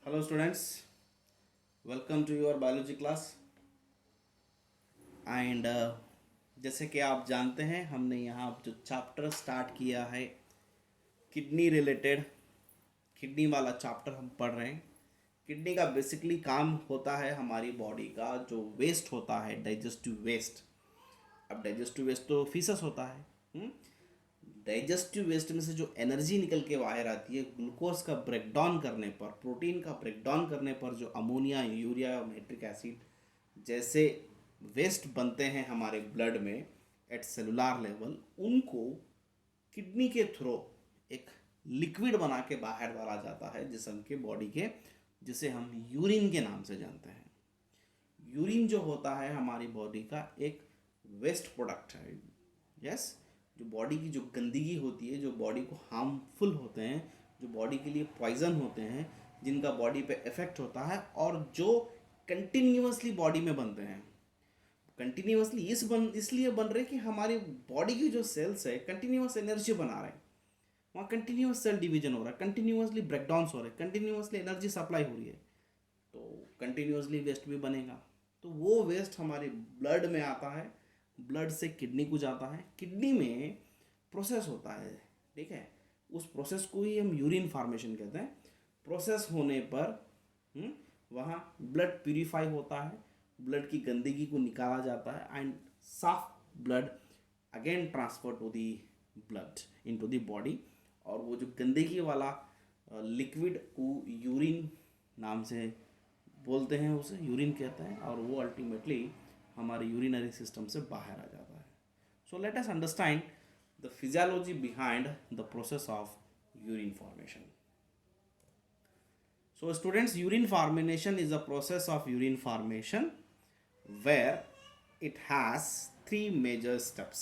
Hello students, welcome to your biology class. And जैसे कि आप जानते हैं, हमने यहाँ जो चैप्टर स्टार्ट किया है किडनी रिलेटेड, किडनी वाला चैप्टर हम पढ़ रहे हैं। किडनी का बेसिकली काम होता है हमारी बॉडी का जो वेस्ट होता है, डाइजेस्टिव वेस्ट। अब डाइजेस्टिव वेस्ट तो फीसस होता है। डाइजेस्टिव वेस्ट में से जो एनर्जी निकल के बाहर आती है, ग्लूकोज का ब्रेकडाउन करने पर, प्रोटीन का ब्रेकडाउन करने पर जो अमोनिया, यूरिया, नाइट्रिक एसिड जैसे वेस्ट बनते हैं हमारे ब्लड में एट सेलुलर लेवल, उनको किडनी के थ्रू एक लिक्विड बना के बाहर डाला जाता है जिसम के बॉडी के, जिसे हम यूरिन के नाम से जानते हैं। यूरिन जो होता है हमारी बॉडी का एक वेस्ट प्रोडक्ट है। यस, जो बॉडी की जो गंदगी होती है, जो बॉडी को हार्मफुल होते हैं, जो बॉडी के लिए पॉइजन होते हैं, जिनका बॉडी पे इफेक्ट होता है और जो कंटिन्यूसली बॉडी में बनते हैं। कंटिन्यूसली इसलिए बन रहे कि हमारी बॉडी की जो सेल्स है कंटिन्यूस एनर्जी बना रहे हैं, वहाँ कंटिन्यूस सेल डिवीजन हो रहा है, कंटिन्यूसली ब्रेकडाउन हो रहे हैं, कंटिन्यूसली एनर्जी सप्लाई हो रही है, तो कंटिन्यूसली वेस्ट भी बनेगा। तो वो वेस्ट हमारे ब्लड में आता है, ब्लड से किडनी को जाता है, किडनी में प्रोसेस होता है। ठीक है, उस प्रोसेस को ही हम यूरिन फॉर्मेशन कहते हैं। प्रोसेस होने पर वहाँ ब्लड प्यूरिफाई होता है, ब्लड की गंदगी को निकाला जाता है एंड साफ blood again transfer to the blood into the body. और वो जो गंदगी वाला लिक्विड को यूरिन नाम से बोलते हैं, उसे यूरिन कहते हैं, और वो अल्टीमेटली हमारे यूरिनरी सिस्टम से बाहर आ जाता है। So let us understand the physiology behind the process of urine formation. So students, urine formation is a process of urine formation where it has three major steps.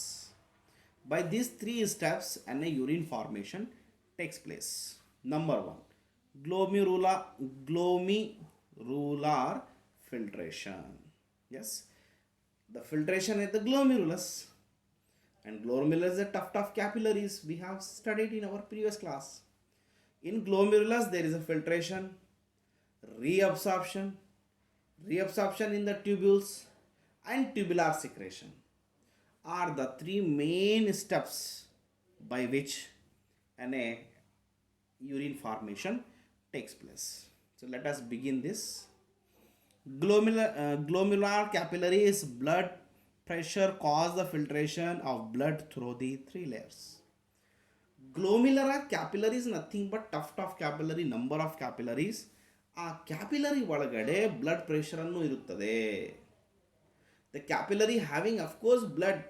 By these three steps, a urine formation takes place. Number one, glomerular filtration. Yes, the filtration at the glomerulus, and glomerulus is a tough capillaries we have studied in our previous class. In glomerulus there is a filtration, reabsorption, reabsorption in the tubules, and tubular secretion are the three main steps by which an urine formation takes place. So let us begin this. Glomerular capillaries blood pressure cause the filtration of blood through the three layers. Glomerular capillary is nothing but tough capillary, number of capillaries. ಆ capillary ಒಳಗಡೆ blood pressure ಅನ್ನು ಇರುತ್ತದೆ. The capillary having of course blood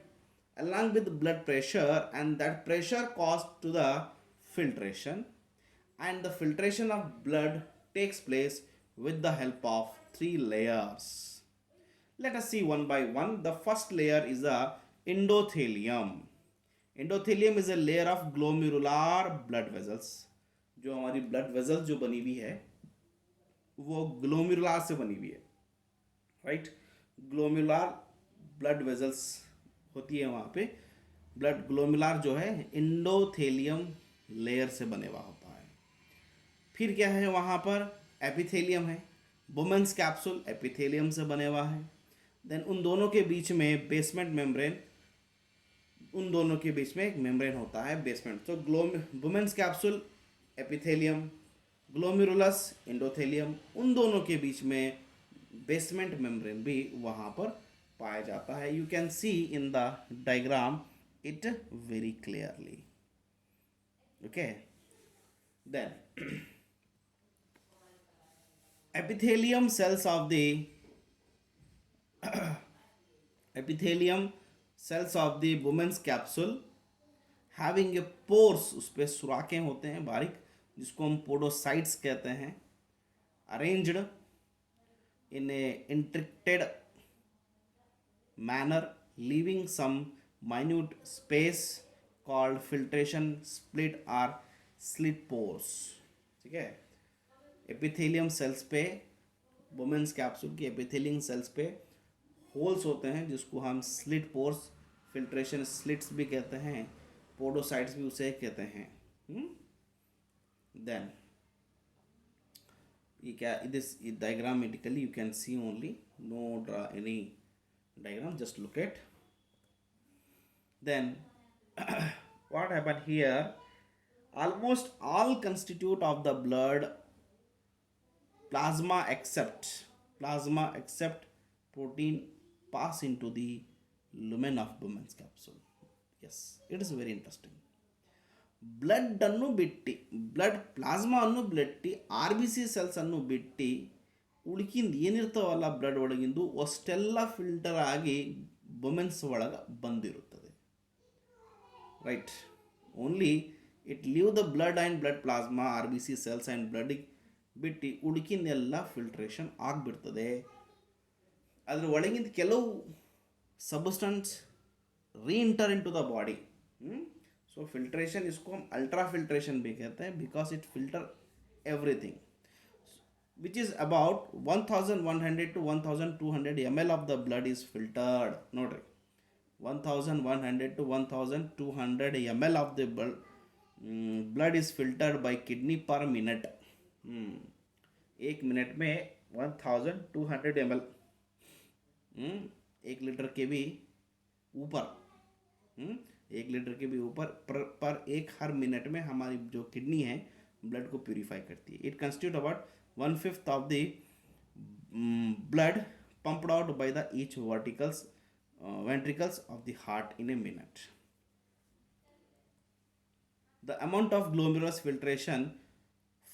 along with blood pressure, and that pressure caused to the filtration, and the filtration of blood takes place with the help of three layers. Let us see one by one. The first layer is the endothelium. Endothelium is a layer of glomerular blood vessels. जो हमारी blood vessels जो बनी हुई है वो ग्लोमेरुलार से बनी हुई है, राइट. ग्लोमेरुलार ब्लड वेजल्स होती है वहाँ पे. ब्लड ग्लोमेरुलार जो है एंडोथेलियम लेयर से बने हुआ होता है. फिर क्या है वहाँ पर, एपिथेलियम है. वुमेन्स कैप्सूल एपिथेलियम से बने हुआ है. देन उन दोनों के बीच में बेसमेंट मेम्ब्रेन, उन दोनों के बीच में एक मेम्ब्रेन होता है, बेसमेंट. तो Bowman's capsule epithelium, glomerulus endothelium, उन दोनों के बीच में बेसमेंट मेम्ब्रेन भी वहाँ पर पाया जाता है. You can see in the diagram it very clearly. Okay, then epithelium cells of the epithelium cells of the women's capsule having a pores, उस पर सुराखें होते हैं बारीक, जिसको हम पोडोसाइट्स कहते हैं, arranged in a intricated manner leaving some minute space called filtration split or slit pores. ठीक है, एपिथेलियम सेल्स पे, वुमेन्स कैप्सूल की एपिथेलियम सेल्स पे होल्स होते हैं जिसको हम स्लिट पोर्स, फिल्ट्रेशन स्लिट्स भी कहते हैं, पोडोसाइट्स भी उसे कहते हैं. देन ये क्या, this diagrammatically you can see only, no draw any diagram, just look at. Then what happened here, almost all constitute of the blood plasma except protein pass into the lumen of Bowman's capsule. Yes, it is very interesting. Blood ಅನ್ನು ಬಿಟ್ಟು, blood plasma ಅನ್ನು ಬಿಟ್ಟು, R B C cells ಅನ್ನು ಬಿಟ್ಟು ಉಳ್ಕಿಂದ ಏನಿರ್ತಾವಲ್ಲ blood ಒಳಗಿಂದು ಅಷ್ಟೆಲ್ಲ filter ಆಗಿ Bowman's ಒಳಗೆ ಬಂದಿರುತ್ತದೆ. Right, only it leave the blood and blood plasma R B C cells and ಬ್ಲಡ್ಗೆ ಬಿಟ್ಟು ಉಳ್ಕಿಂದೆಲ್ಲ ಫಿಲ್ಟ್ರೇಷನ್ ಆಗಿಬಿಡ್ತದೆ. ಅದ್ರ ಒಳಗಿಂದ ಕೆಲವು substance reenter into the body. So filtration इसको हम अल्ट्रा फिल्ट्रेशन भी कहते हैं, because it filter everything which is about 1100 to 1200 ml of the blood is filtered. नोड्री 1100 to 1200 ml of the blood is filtered by kidney per minute. एक minute में 1200 ml, 1 litre के भी ऊपर, 1 लीटर के भी ऊपर पर एक हर मिनट में हमारी जो किडनी है ब्लड को प्यूरिफाई करती है. It constitute about 1/5 of the blood pumped out by the each ventricles of the heart in a minute. The amount of glomerulus filtration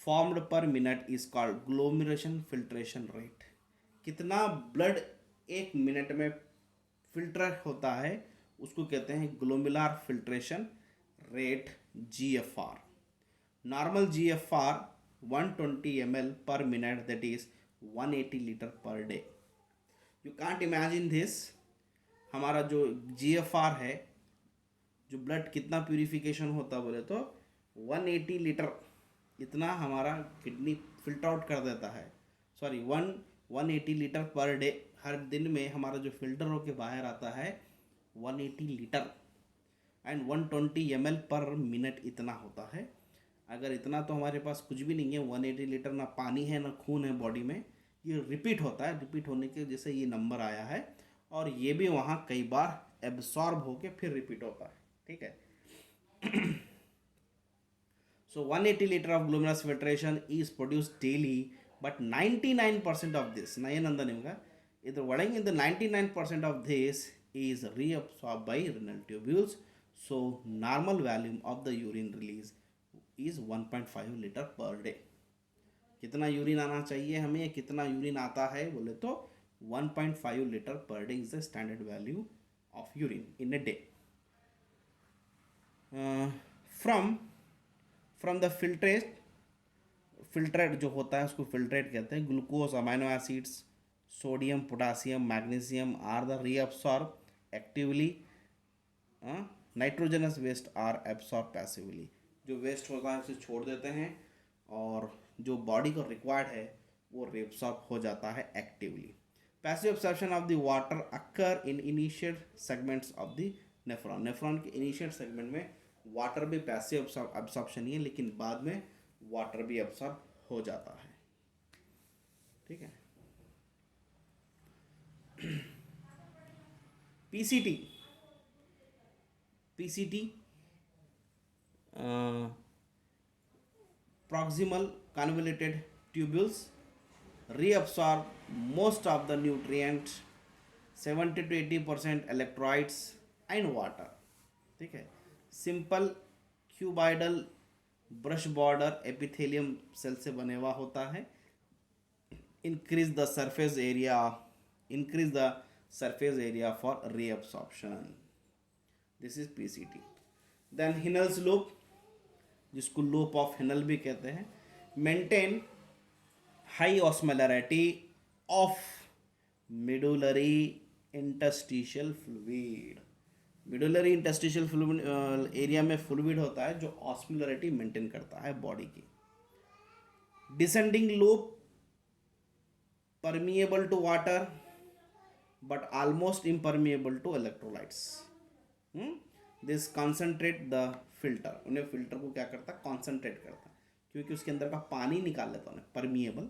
formed per minute is called glomerular filtration rate. कितना blood एक minute में filter होता है उसको कहते हैं glomerular filtration rate, GFR. Normal GFR 120 ml per minute, that is 180 litre per day. You can't imagine this. हमारा जो GFR है, जो ब्लड कितना प्यूरिफिकेशन होता बोले तो 180 लीटर इतना हमारा किडनी फिल्टर आउट कर देता है. Sorry 180 litre per day. हर दिन में हमारा जो फिल्टर होके बाहर आता है 180 लीटर एंड 120 ml पर मिनट इतना होता है. अगर इतना तो हमारे पास कुछ भी नहीं है. 180 लीटर ना पानी है ना खून है बॉडी में. ये रिपीट होता है, रिपीट होने के जैसे ये नंबर आया है, और ये भी वहाँ कई बार एब्सॉर्ब होके फिर रिपीट होता है. ठीक है. So 180 liter of glomerulus filtration is produced daily, but 99% of this, nayananda nimga idu ಒಳಗಿಂದ 99% of this is reabsorbed by renal tubules. So normal volume of the urine release is 1.5 liter per day. कितना urine आना चाहिए हमें, कितना urine आता है बोले तो 1.5 litre per day is the standard value of urine in a day. From the filtrate जो होता है उसको फिल्ट्रेट कहते हैं. Glucose, amino acids, sodium, potassium, magnesium are the reabsorb actively. Nitrogenous waste are absorb passively. जो waste होता है उसे छोड़ देते हैं, और जो बॉडी को रिक्वायर्ड है वो रीअब्सॉर्ब हो जाता है actively. Passive absorption of the water occur in initial segments of the nephron. Nephron के इनिशियल सेगमेंट में वाटर भी पैसिव एब्सॉर्प्शन ही है, लेकिन बाद में वाटर भी एब्सॉर्ब हो जाता है. ठीक है. PCT proximal convoluted tubules reabsorb most of the nutrients, 70 to 80% electrolytes and water. ठीक है. Simple cuboidal brush border epithelium cell से बने हुआ होता है. increase the surface area for reabsorption. This is PCT. Then Hinel's loop, जिसको loop of Hinel भी कहते हैं, maintain high osmolarity of medullary interstitial fluid. medullary interstitial fluid area में फ्लूइड होता है जो ऑस्मोलरिटी मेंटेन करता है बॉडी की. Descending loop permeable to water but almost impermeable to electrolytes. This concentrate the filter. उन्हें फिल्टर को क्या करता है, कॉन्सेंट्रेट करता है, क्योंकि उसके अंदर का पानी निकाल लेता है. परमिएबल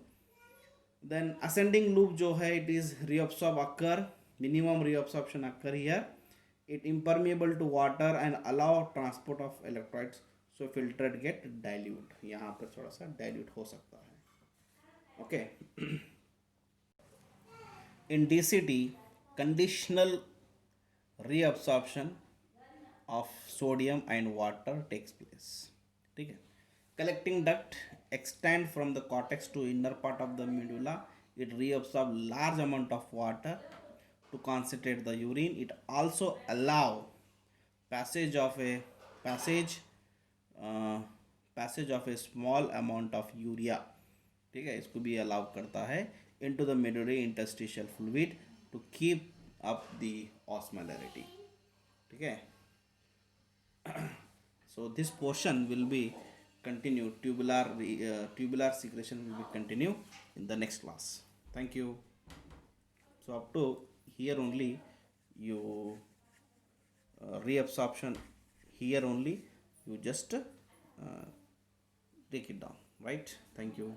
Then ascending loop जो है, it is reabsorb occur, minimum reabsorption occur here. It impermeable to water and allow transport of electrolytes, so filtrate get dilute. यहाँ पर थोड़ा सा dilute हो सकता है. Okay. In DCT, conditional reabsorption of sodium and water takes place. ठीक है. Collecting duct extend from the cortex to inner part of the medulla. It reabsorb large amount of water to concentrate the urine. It also allow passage of a passage uh, passage of a small amount of urea. ठीक है, इसको भी allow करता है into the medullary interstitial fluid to keep up the osmolarity. ठीक है. So this portion will be continued, tubular secretion will be continued in the next class. Thank you. So up to here only you reabsorption, here only you just take it down, right? Thank you.